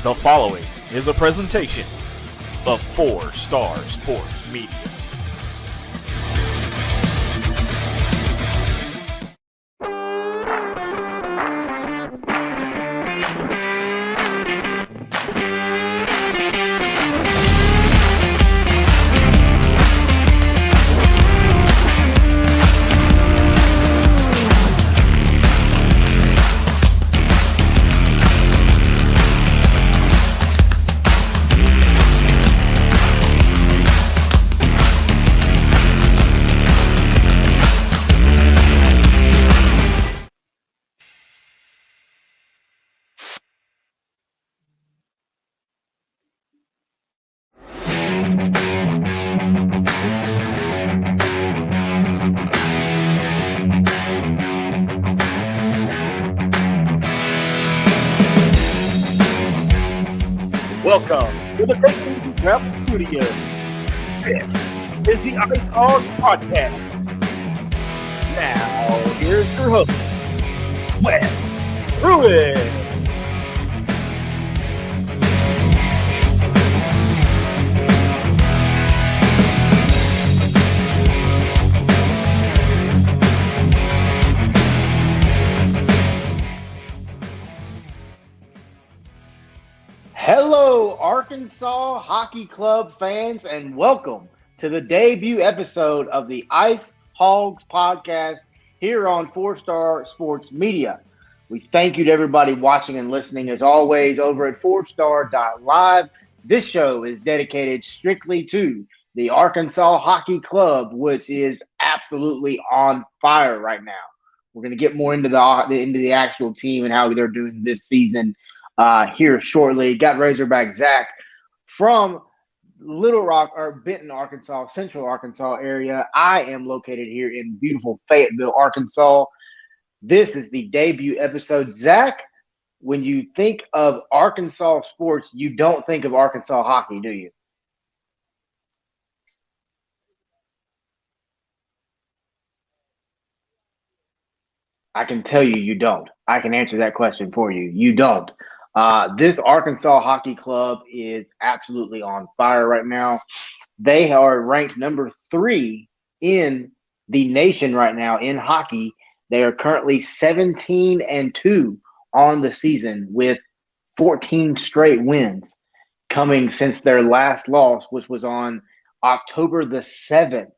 The following is a presentation of 4-Star Sports Media. Welcome to the Great News Travel Studio. This is the Ice Hawgs Podcast. Now, here's your host, Wes Ruiz. Hello, Arkansas Hockey Club fans, and welcome to the debut episode of the Ice Hawgs Podcast here on 4-Star Sports Media. We thank you to everybody watching and listening, as always, over at 4star.live. This show is dedicated strictly to the Arkansas Hockey Club, which is absolutely on fire right now. We're going to get more into the actual team and how they're doing this season here shortly. Got Razorback Zach from Little Rock or Benton, Arkansas, Central Arkansas area. I am located here in beautiful Fayetteville, Arkansas. This is the debut episode. Zach, when you think of Arkansas sports, you don't think of Arkansas hockey, do you? I can tell you, you don't. I can answer that question for you. You don't. This Arkansas Hockey Club is absolutely on fire right now. They are ranked number 3 in the nation right now in hockey. They are currently 17-2 on the season with 14 straight wins coming since their last loss, which was on October the 7th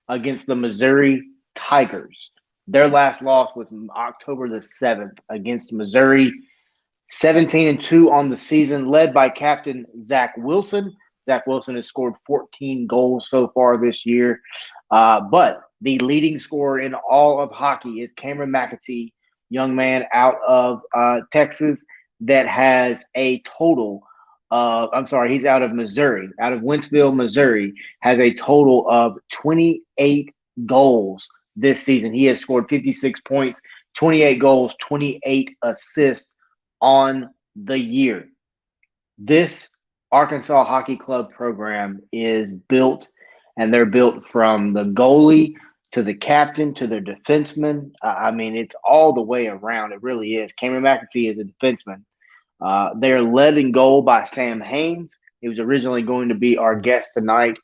against the Missouri Tigers. Their last loss was October the 7th against Missouri. 17-2 on the season, led by captain Zach Wilson. Zach Wilson has scored 14 goals so far this year. But the leading scorer in all of hockey is Cameron McAtee, young man out of Texas that has a total of, he's out of Missouri, out of Wentzville, Missouri, has a total of 28 goals this season. He has scored 56 points, 28 goals, 28 assists on the year. This Arkansas Hockey Club program is built, and they're built from the goalie to the captain to their defenseman. It's all the way around. It really is. Cameron McAtee is a defenseman. They're led in goal by Sam Haynes. He was originally going to be our guest tonight.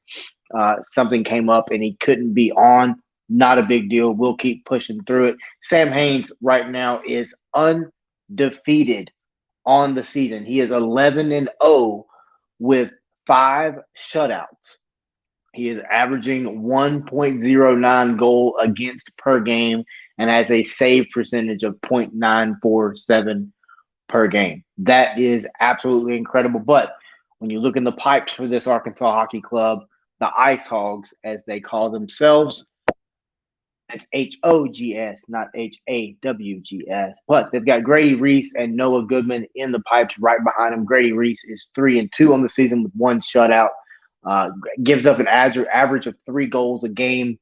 Something came up and he couldn't be on. Not a big deal. We'll keep pushing through it. Sam Haynes right now is undefeated on the season. He is 11-0 with 5 shutouts. He is averaging 1.09 goal against per game and has a save percentage of .947 per game. That is absolutely incredible. But when you look in the pipes for this Arkansas Hockey Club, the Ice Hawgs, as they call themselves, that's H-O-G-S, not H-A-W-G-S. But they've got Grady Reese and Noah Goodman in the pipes right behind him. Grady Reese is 3-2 on the season with 1 shutout. Gives up an average of 3 goals a game,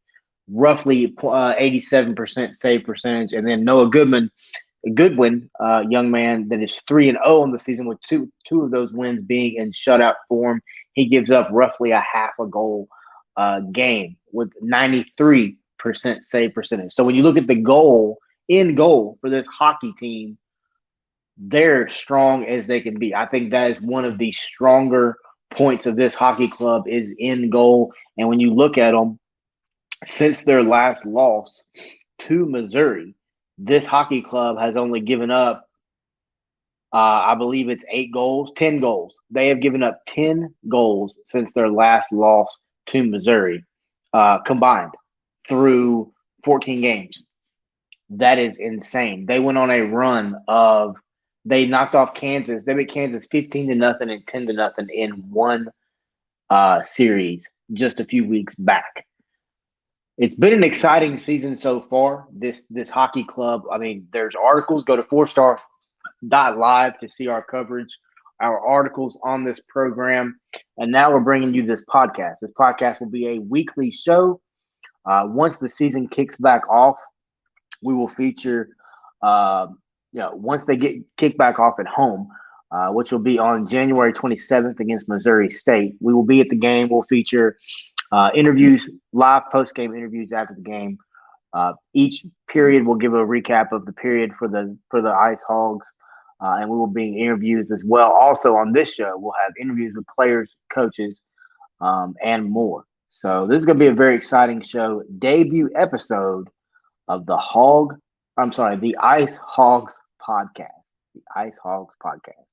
roughly 87% save percentage. And then Noah Goodwin, young man that is 3-0 on the season with two of those wins being in shutout form. He gives up roughly a half a goal game with 93% save percentage. So when you look at the goal for this hockey team, they're strong as they can be. I think that is one of the stronger points of this hockey club is in goal. And when you look at them, since their last loss to Missouri, this hockey club has only given up, I believe it's 10 goals. They have given up 10 goals since their last loss to Missouri, combined through 14 games. That is insane. They went on a run of they knocked off Kansas. They beat Kansas 15-0 and 10-0 in one series just a few weeks back. It's been an exciting season so far. This hockey club. I mean, there's articles. Go to 4star.live to see our coverage, our articles on this program, and now we're bringing you this podcast. This podcast will be a weekly show. Once the season kicks back off, we will feature, once they get kicked back off at home, which will be on January 27th against Missouri State. We will be at the game. We'll feature interviews, live post-game interviews after the game. Each period will give a recap of the period for the Ice Hawgs, and we will be interviews as well. Also on this show, we'll have interviews with players, coaches, and more. So this is going to be a very exciting show. Debut episode of the Ice Hawgs Podcast. The Ice Hawgs Podcast.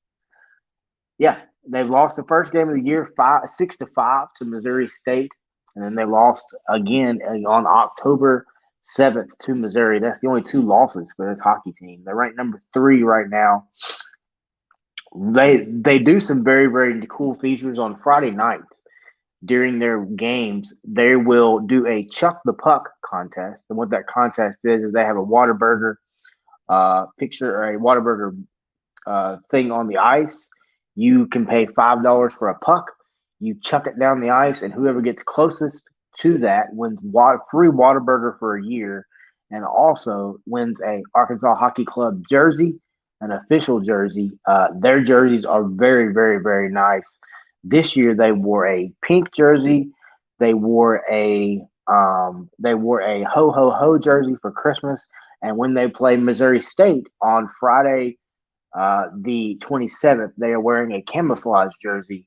Yeah, they've lost the first game of the year 6-5 to Missouri State, and then they lost again on October 7th to Missouri. That's the only two losses for this hockey team. They're ranked number 3 right now. They do some very, very cool features on Friday nights. During their games, they will do a Chuck the Puck contest. And what that contest is they have a Whataburger picture or a Whataburger thing on the ice. You can pay $5 for a puck. You chuck it down the ice, and whoever gets closest to that wins free Whataburger for a year, and also wins a Arkansas Hockey Club jersey, an official jersey. Their jerseys are very, very, very nice. This year they wore a pink jersey. They wore a ho ho ho jersey for Christmas. And when they play Missouri State on Friday, the 27th, they are wearing a camouflage jersey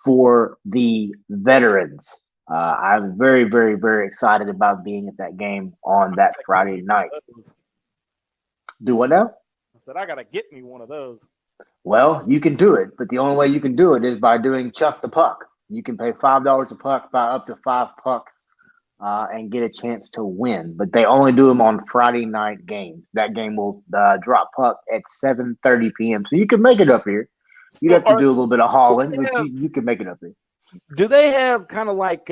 for the veterans. I'm very, very, very excited about being at that game on that Friday night. Do what now? I said, I got to get me one of those. Well, you can do it, but the only way you can do it is by doing Chuck the Puck. You can pay $5 a puck, buy up to 5 pucks, and get a chance to win. But they only do them on Friday night games. That game will drop puck at 7:30 p.m. So you can make it up here. You'd have to do a little bit of hauling, but you can make it up here. Do they have kind of like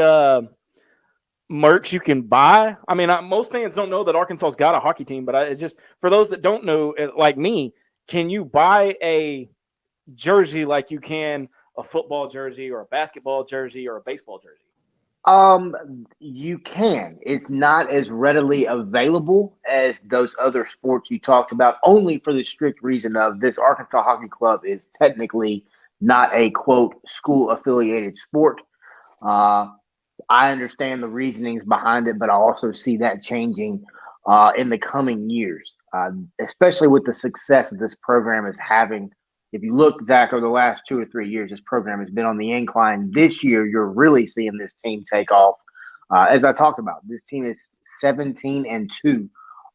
merch you can buy? I mean, most fans don't know that Arkansas's got a hockey team, but for those that don't know, like me, can you buy a jersey like you can a football jersey or a basketball jersey or a baseball jersey? You can. It's not as readily available as those other sports you talked about, only for the strict reason of this Arkansas Hockey Club is technically not a, quote, school-affiliated sport. I understand the reasonings behind it, but I also see that changing in the coming years, especially with the success that this program is having. If you look, Zach, over the last 2 or 3 years, this program has been on the incline. This year, you're really seeing this team take off. As I talked about, this team is 17-2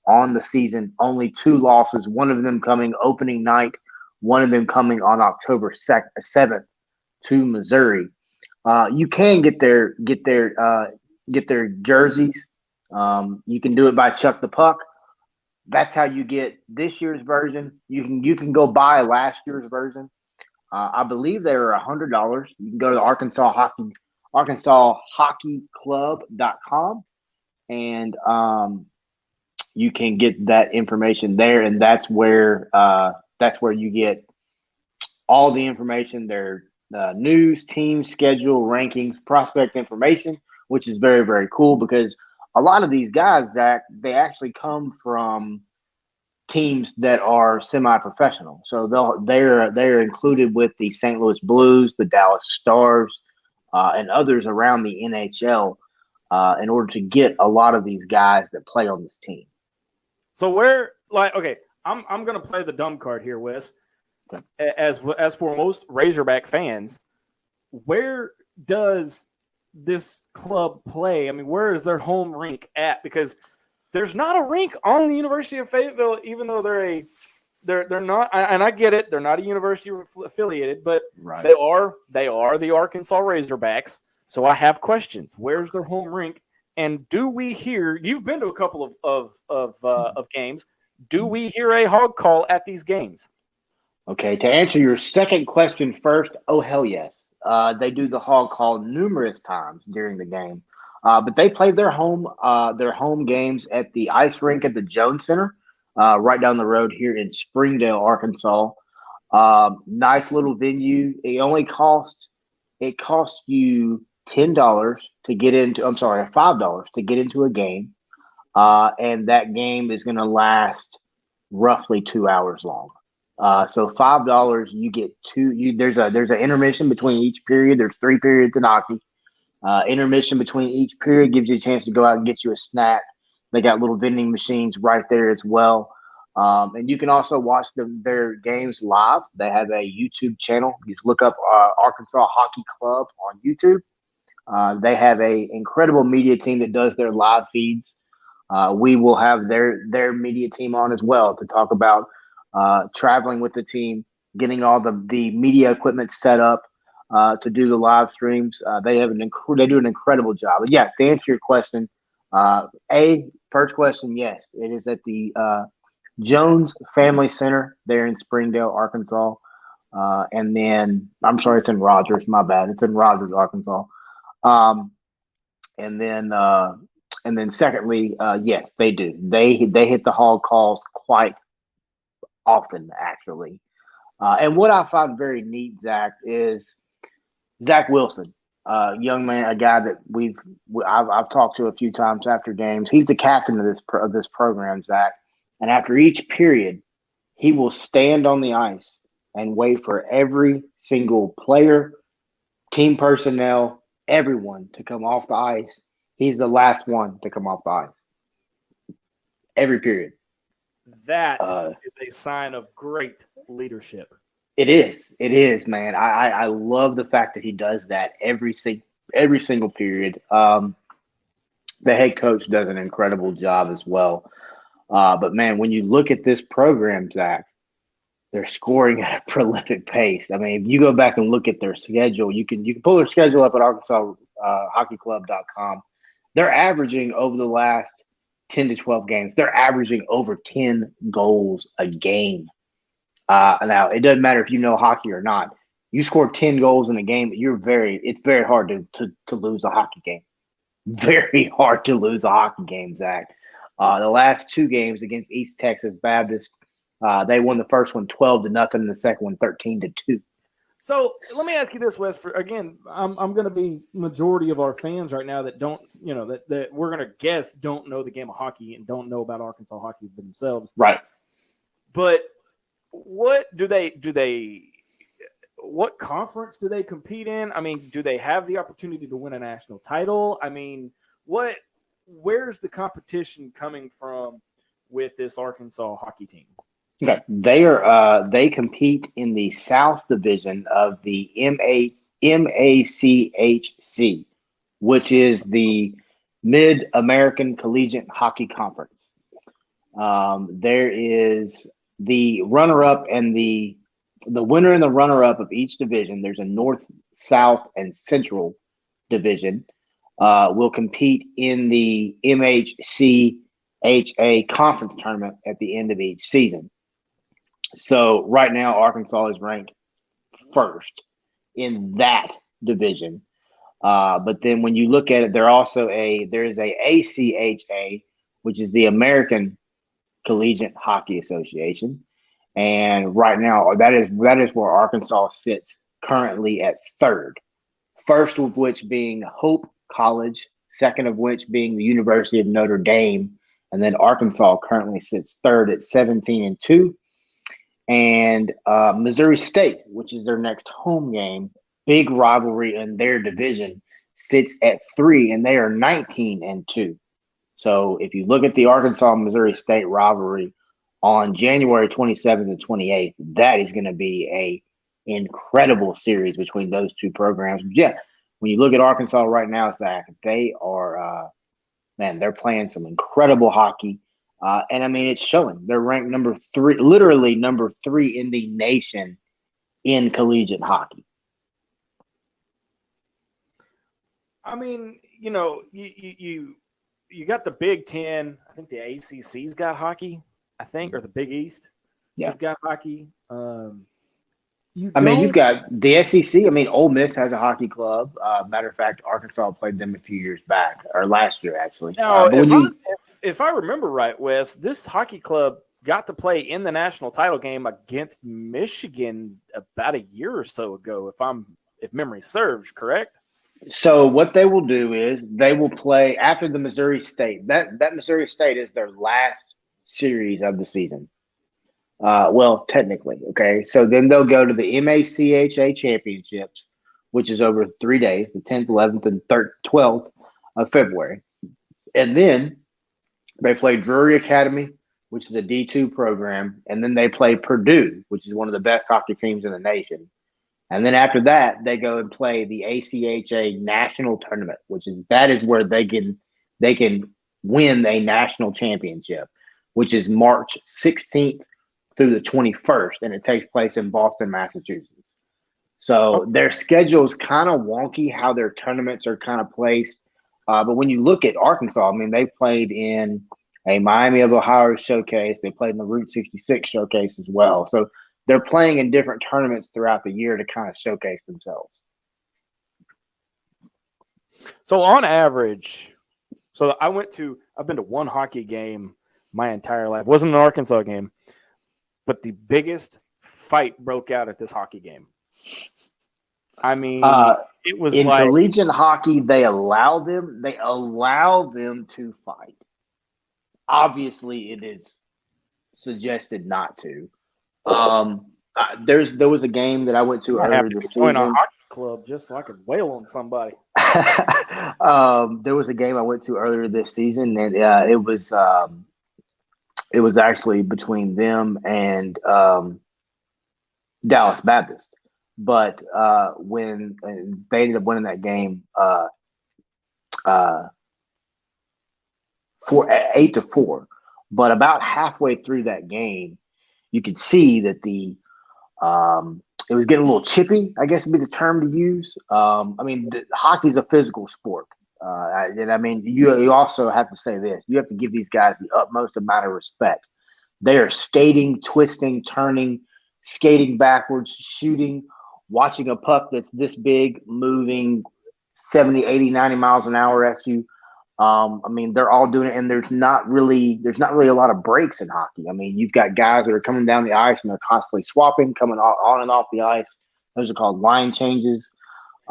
on the season, only 2 losses, one of them coming opening night, one of them coming on October 7th to Missouri. You can get their jerseys. You can do it by Chuck the Puck. That's how you get this year's version. You can go buy last year's version. I believe they are $100. You can go to ArkansasHockeyClub.com, and you can get that information there. And that's where you get all the information. Their news, team schedule, rankings, prospect information, which is very, very cool because a lot of these guys, Zach, they actually come from teams that are semi-professional. So they're included with the St. Louis Blues, the Dallas Stars, and others around the NHL in order to get a lot of these guys that play on this team. So I'm going to play the dumb card here, Wes. as for most Razorback fans, where does this club play? I mean, where is their home rink at? Because there's not a rink on the University of Fayetteville, even though they're not. And I get it, they're not a university affiliated, but Right. they are the Arkansas Razorbacks. So I have questions. Where's their home rink? And do we hear? You've been to a couple of games. Do we hear a hog call at these games? Okay, to answer your second question first, oh hell yes. They do the hog call numerous times during the game. But they play their home games at the ice rink at the Jones Center, right down the road here in Springdale, Arkansas. Nice little venue. It costs you $10 to get into. I'm sorry, $5 to get into a game, and that game is going to last roughly 2 hours long. So $5, you get there's an intermission between each period. There's 3 periods in hockey. Intermission between each period gives you a chance to go out and get you a snack. They got little vending machines right there as well. And you can also watch their games live. They have a YouTube channel. You just look up Arkansas Hockey Club on YouTube. They have a incredible media team that does their live feeds. We will have their media team on as well to talk about traveling with the team, getting all the media equipment set up to do the live streams. They do an incredible job. But yeah, to answer your question, first question, yes, it is at the Jones Family Center there in Springdale, Arkansas. And then I'm sorry, it's in Rogers. My bad. It's in Rogers, Arkansas. And then secondly, yes, they do. They hit the hog calls quite often, actually. And what I find very neat, Zach, is Zach Wilson, young man, a guy that I've talked to a few times after games. He's the captain of this program, Zach. And after each period, he will stand on the ice and wait for every single player, team personnel, everyone to come off the ice. He's the last one to come off the ice. Every period. That is a sign of great leadership. It is, man. I love the fact that he does that every single period. The head coach does an incredible job as well. But man, when you look at this program, Zach, they're scoring at a prolific pace. I mean, if you go back and look at their schedule, you can pull their schedule up at ArkansasHockeyClub.com. They're averaging over the last 10 to 12 games, they're averaging over 10 goals a game. Now, it doesn't matter if you know hockey or not. You score 10 goals in a game, it's very hard to lose a hockey game. Very hard to lose a hockey game, Zach. The last 2 games against East Texas Baptist, they won the first one 12-0 and the second one 13-2. So let me ask you this, Wes. I'm going to be majority of our fans right now that don't, that we're going to guess don't know the game of hockey and don't know about Arkansas hockey themselves. Right. But what what conference do they compete in? I mean, do they have the opportunity to win a national title? I mean, where's the competition coming from with this Arkansas hockey team? Okay. They compete in the South Division of the MACHC, which is the Mid-American Collegiate Hockey Conference. There is the runner-up and the winner and the runner-up of each division. There's a North, South, and Central division. Will compete in the MHCHA conference tournament at the end of each season. So right now, Arkansas is ranked first in that division. But then when you look at it, there is a ACHA, which is the American Collegiate Hockey Association. And right now, that is where Arkansas sits currently at third. First of which being Hope College, second of which being the University of Notre Dame. And then Arkansas currently sits third at 17-2. And Missouri State, which is their next home game, big rivalry in their division, sits at 3, and they are 19-2. So if you look at the Arkansas-Missouri State rivalry, on January 27th and 28th. That is going to be a incredible series between those two programs. Yeah, when you look at Arkansas right now, Zach, they are man, they're playing some incredible hockey. And I mean, it's showing. They're ranked number 3, literally number 3 in the nation in collegiate hockey. I mean, you know, you got the Big Ten. I think the ACC's got hockey. I think, or the Big East has got hockey. I mean, you've got the SEC. I mean, Ole Miss has a hockey club. Matter of fact, Arkansas played them a few years back, or last year, actually. Now, if I remember right, Wes, this hockey club got to play in the national title game against Michigan about a year or so ago, if memory serves, correct? So what they will do is they will play after the Missouri State. That Missouri State is their last series of the season. Well, technically, okay. So then they'll go to the MACHA championships, which is over 3 days, the 10th, 11th, and 12th of February. And then they play Drury Academy, which is a D2 program. And then they play Purdue, which is one of the best hockey teams in the nation. And then after that, they go and play the ACHA national tournament, that is where they can win a national championship, which is March 16th through the 21st, and it takes place in Boston, Massachusetts. So their schedule is kind of wonky how their tournaments are kind of placed. But when you look at Arkansas, I mean, they played in a Miami of Ohio showcase. They played in the Route 66 showcase as well. So they're playing in different tournaments throughout the year to kind of showcase themselves. So on average, I've been to one hockey game my entire life. It wasn't an Arkansas game, but the biggest fight broke out at this hockey game. I mean, it was in like collegiate hockey, they allow them to fight. Obviously, it is suggested not to. There was a game that I went to earlier this season. Join a hockey club just so I could wail on somebody. There was a game I went to earlier this season, and it was actually between them and Dallas Baptist. But when they ended up winning that game, 8-4. But about halfway through that game, you could see that it was getting a little chippy, I guess would be the term to use. I mean, hockey's a physical sport. And I mean, you also have to say this. You have to give these guys the utmost amount of respect. They are skating, twisting, turning, skating backwards, shooting, watching a puck that's this big, moving 70, 80, 90 miles an hour at you. I mean, they're all doing it, and there's not really a lot of breaks in hockey. I mean, you've got guys that are coming down the ice and they're constantly swapping, coming on and off the ice. Those are called line changes.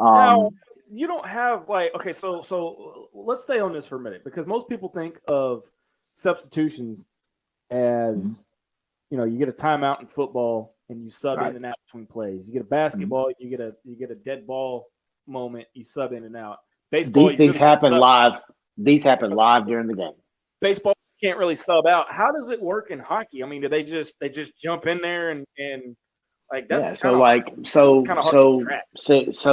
Now, you don't have okay, so let's stay on this for a minute, because most people think of substitutions as, you get a timeout in football and you sub in and out between plays. You get a basketball, you get a dead ball moment, you sub in and out. Baseball, these things happen live. These happen live during the game. Baseball, you can't really sub out. How does it work in hockey? I mean, do they just jump in there and like that's so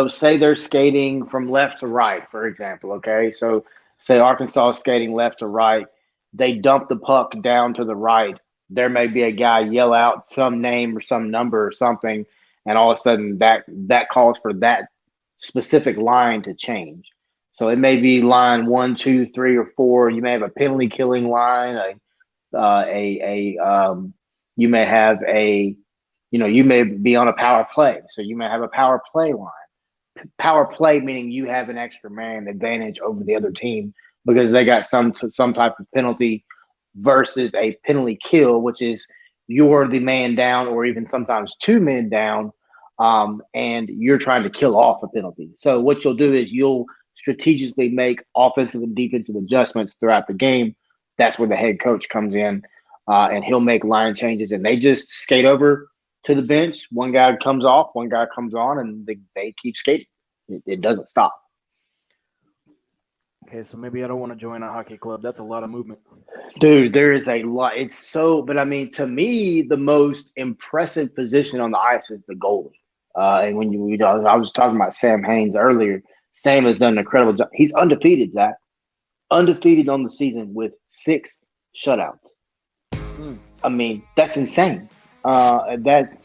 say they're skating from left to right, for example. Okay, so say Arkansas is skating left to right, they dump the puck down to the right. There may be a guy yell out some name or some number or something, and all of a sudden that calls for that specific line to change. So it may be line 1, 2, 3, or 4. You may have a penalty killing line. You may have you may be on a power play. So you may have a power play line. Power play meaning you have an extra man advantage over the other team because they got some type of penalty, versus a penalty kill, which is you're the man down or even sometimes 2 men down, and you're trying to kill off a penalty. So what you'll do is you'll strategically make offensive and defensive adjustments throughout the game. That's where the head coach comes in, and he'll make line changes, and they just skate over to the bench. One guy comes off, one guy comes on, and they keep skating. It doesn't stop. Okay, so maybe I don't want to join a hockey club. That's a lot of movement. Dude, there is a lot. It's so, but I mean, to me, the most impressive position on the ice is the goalie. And when I was talking about Sam Haynes earlier. Sam has done an incredible job. He's undefeated, Zach. Undefeated on the season with 6 shutouts. I mean, that's insane. That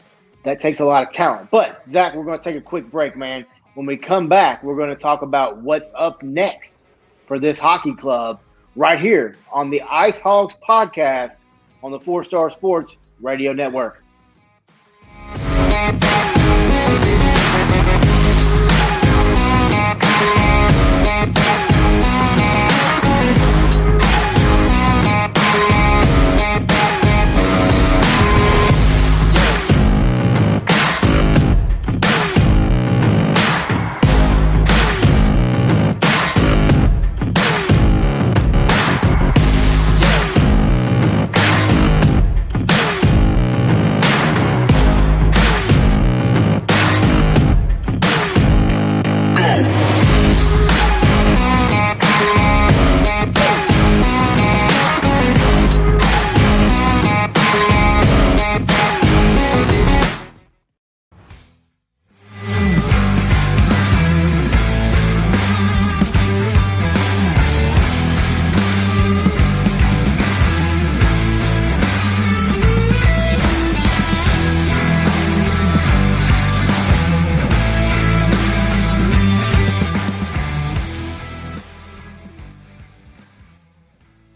takes a lot of talent. But, Zach, we're going to take a quick break, man. When we come back, we're going to talk about what's up next for this hockey club right here on the Ice Hawgs Podcast on the 4 Star Sports Radio Network.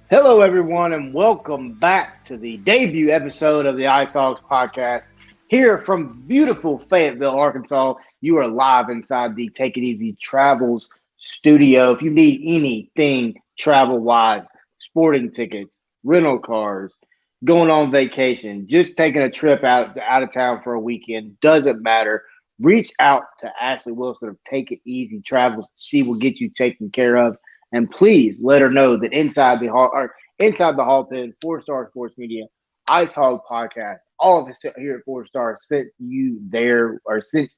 Hello, everyone, and welcome back to the debut episode of the Ice Hawgs Podcast. Here from beautiful Fayetteville, Arkansas, you are live inside the Take It Easy Travels studio. If you need anything travel-wise, sporting tickets, rental cars, going on vacation, just taking a trip out of town for a weekend, doesn't matter. Reach out to Ashley Wilson of Take It Easy Travels. She will get you taken care of. And please let her know that inside the Hall Pin, 4 Star Sports Media, Ice Hawg Podcast, all of us here at 4 Star sent you there or sent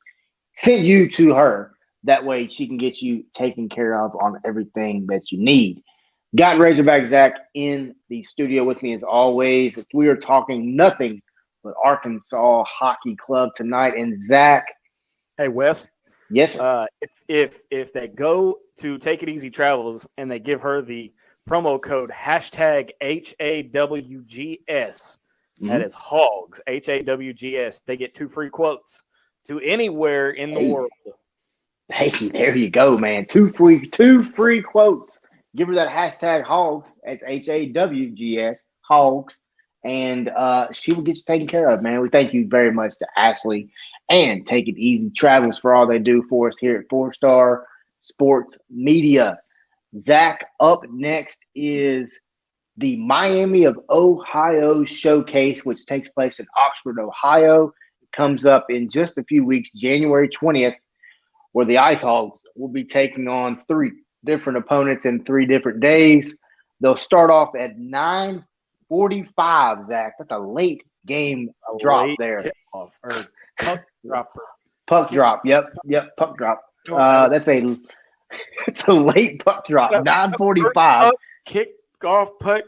you to her. That way she can get you taken care of on everything that you need. Got Razorback Zach in the studio with me as always. We are talking nothing but Arkansas Hockey Club tonight. And Zach. Hey, Wes. Yes, sir. If they go to Take It Easy Travels and they give her the promo code #HAWGS, that is Hogs, HAWGS, they get 2 free quotes to anywhere in the world. Hey, there you go, man. 2 free quotes. Give her that #Hogs. That's HAWGS, Hogs. And she will get you taken care of, man. We thank you very much to Ashley and Take It Easy Travels for all they do for us here at 4 Star Sports Media. Zach, up next is the Miami of Ohio Showcase, which takes place in Oxford, Ohio. It comes up in just a few weeks, January 20th, where the Ice Hawgs will be taking on 3 different opponents in 3 different days. They'll start off at 9:45, Zach. That's a late game drop there. Puck drop. Yep. Puck drop. It's a late puck drop. 9:45. Kick off puck.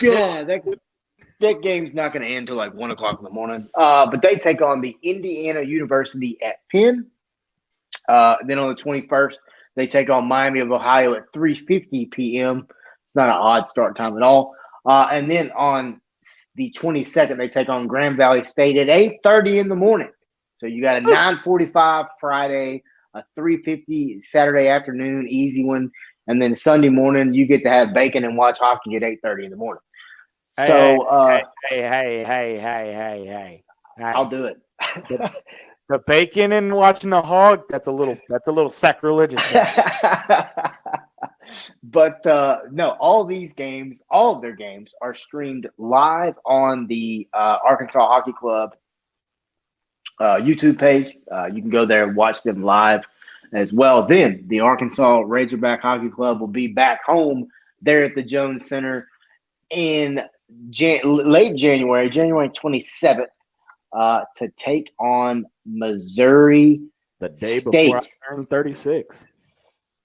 Yeah, that game's not going to end until like 1 o'clock in the morning. But they take on the Indiana University at Penn. Then on the 21st, they take on Miami of Ohio at 3:50 p.m. It's not an odd start time at all. And then on the 22nd, they take on Grand Valley State at 8:30 in the morning. So you got a 9:45 Friday, a 3:50 Saturday afternoon, easy one. And then Sunday morning, you get to have bacon and watch hockey at 8:30 in the morning. Hey, I'll do it. The bacon and watching the hog, that's a little sacrilegious. But no, all of their games are streamed live on the Arkansas Hockey Club YouTube page. You can go there and watch them live as well. Then the Arkansas Razorback Hockey Club will be back home there at the Jones Center in late January 27th, to take on Missouri the day State. before I turned 36.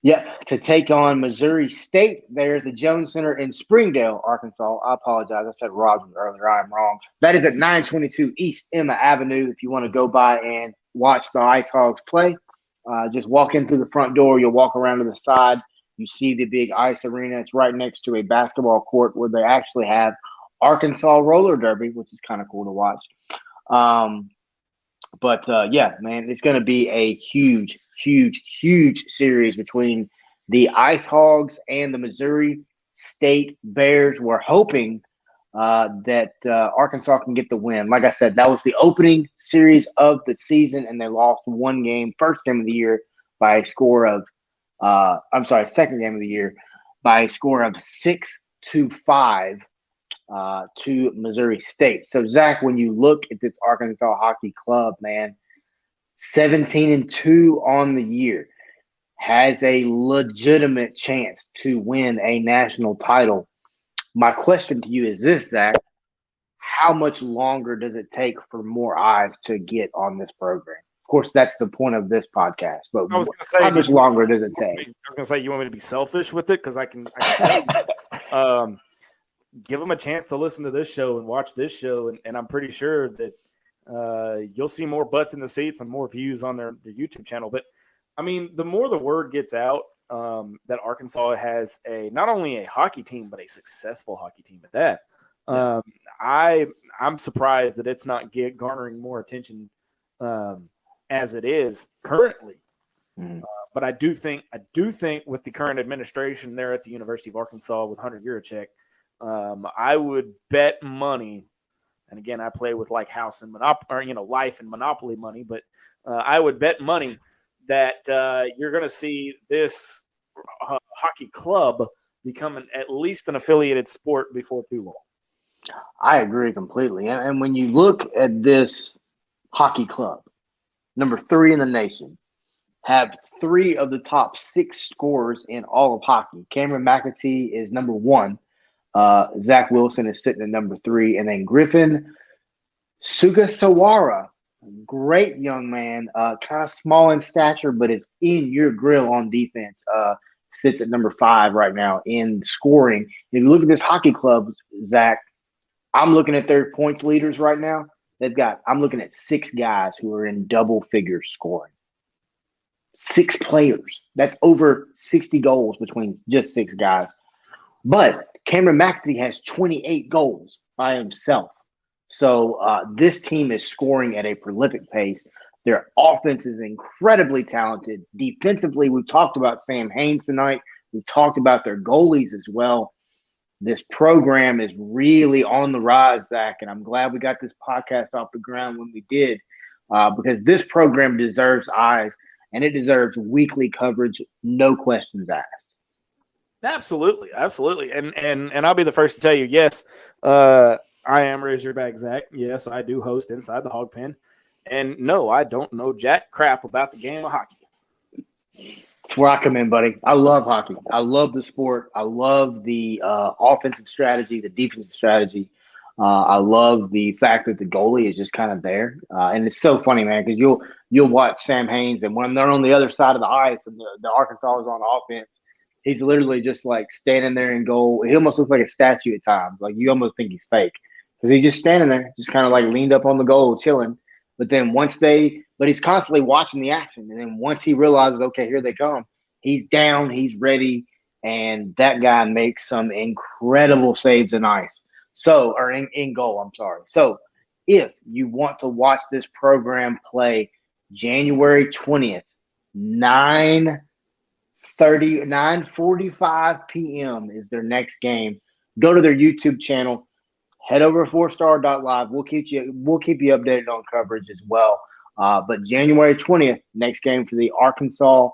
Yep, to take on Missouri State there at the Jones Center in Springdale, Arkansas. I apologize. I said Rogers earlier. I am wrong. That is at 922 East Emma Avenue. If you want to go by and watch the Ice Hawgs play, just walk in through the front door. You'll walk around to the side. You see the big ice arena. It's right next to a basketball court where they actually have Arkansas roller derby, which is kind of cool to watch. But yeah, man, it's going to be a huge, huge, huge series between the Ice Hogs and the Missouri State Bears. We're hoping that Arkansas can get the win. Like I said, that was the opening series of the season, and they lost one game, first game of the year, by a score of second game of the year by a score of 6-5 to Missouri State. So, Zach, when you look at this Arkansas hockey club, man, 17-2 on the year, has a legitimate chance to win a national title. My question to you is this, Zach: how much longer does it take for more eyes to get on this program? Of course, that's the point of this podcast. But I was going to say, how much longer does it take? I was going to say, you want me to be selfish with it? Because I can tell you, give them a chance to listen to this show and watch this show, and I'm pretty sure that you'll see more butts in the seats and more views on their YouTube channel. But, I mean, the more the word gets out that Arkansas has not only a hockey team, but a successful hockey team at that, I'm surprised that it's not garnering more attention as it is currently. But I do think with the current administration there at the University of Arkansas with Hunter Yurachek, I would bet money, and again, I play with like house and life and monopoly money, but I would bet money that you're going to see this hockey club become at least an affiliated sport before too long. I agree completely. And when you look at this hockey club, number 3 in the nation, have 3 of the top 6 scorers in all of hockey. Cameron McAtee is number 1. Zach Wilson is sitting at number 3. And then Griffin Sugasawara, great young man, kind of small in stature, but is in your grill on defense, sits at number 5 right now in scoring. If you look at this hockey club, Zach, I'm looking at their points leaders right now. I'm looking at 6 guys who are in double figure scoring. 6 players. That's over 60 goals between just 6 guys. But Cameron McAtee has 28 goals by himself. So this team is scoring at a prolific pace. Their offense is incredibly talented. Defensively, we've talked about Sam Haynes tonight. We've talked about their goalies as well. This program is really on the rise, Zach, and I'm glad we got this podcast off the ground when we did, because this program deserves eyes, and it deserves weekly coverage, no questions asked. Absolutely, absolutely, and I'll be the first to tell you, yes, I am Razorback Zach. Yes, I do host Inside the Hog Pen, and no, I don't know jack crap about the game of hockey. That's where I come in, buddy. I love hockey. I love the sport. I love the offensive strategy, the defensive strategy. I love the fact that the goalie is just kind of there. And it's so funny, man, because you'll watch Sam Haynes, and when they're on the other side of the ice and the Arkansas is on offense, he's literally just like standing there in goal. He almost looks like a statue at times. Like you almost think he's fake because he's just standing there, just kind of like leaned up on the goal, chilling. But then but he's constantly watching the action. And then once he realizes, okay, here they come, he's down, he's ready, and that guy makes some incredible saves in ice. So, or in goal, I'm sorry. So if you want to watch this program play January 20th, 9:45 p.m. is their next game. Go to their YouTube channel. Head over to 4star.live. We'll keep you updated on coverage as well. But January 20th, next game for the Arkansas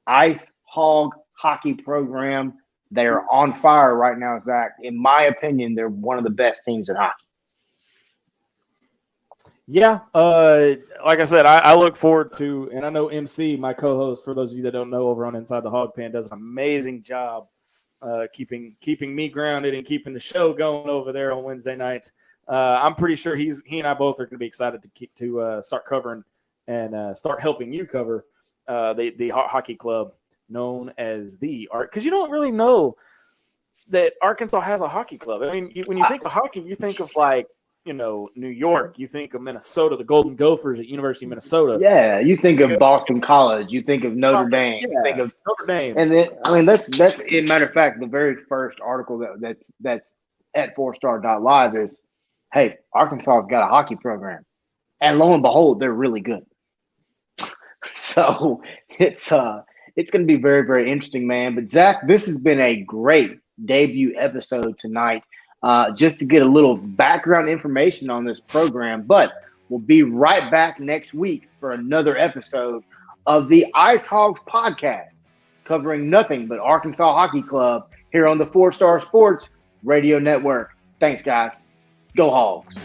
Ice Hog hockey program. They are on fire right now, Zach. In my opinion, they're one of the best teams in hockey. Yeah, like I said, I look forward to, and I know MC, my co-host, for those of you that don't know, over on Inside the Hog Pen, does an amazing job keeping me grounded and keeping the show going over there on Wednesday nights. I'm pretty sure he and I both are going to be excited to start covering and start helping you cover the hockey club known as the art, because you don't really know that Arkansas has a hockey club. I mean, when you think of hockey, you think of like, New York, you think of Minnesota, the Golden Gophers at University of Minnesota. Yeah, you think of Boston College, you think of Notre Dame, you think of Notre Dame. And then, I mean, that's as a matter of fact, the very first article that's at 4star.live is, hey, Arkansas's got a hockey program. And lo and behold, they're really good. So it's going to be very, very interesting, man. But Zach, this has been a great debut episode tonight. Just to get a little background information on this program, but we'll be right back next week for another episode of the Ice Hawgs Podcast, covering nothing but Arkansas Hockey Club here on the 4 Star Sports Radio Network. Thanks, guys. Go Hogs.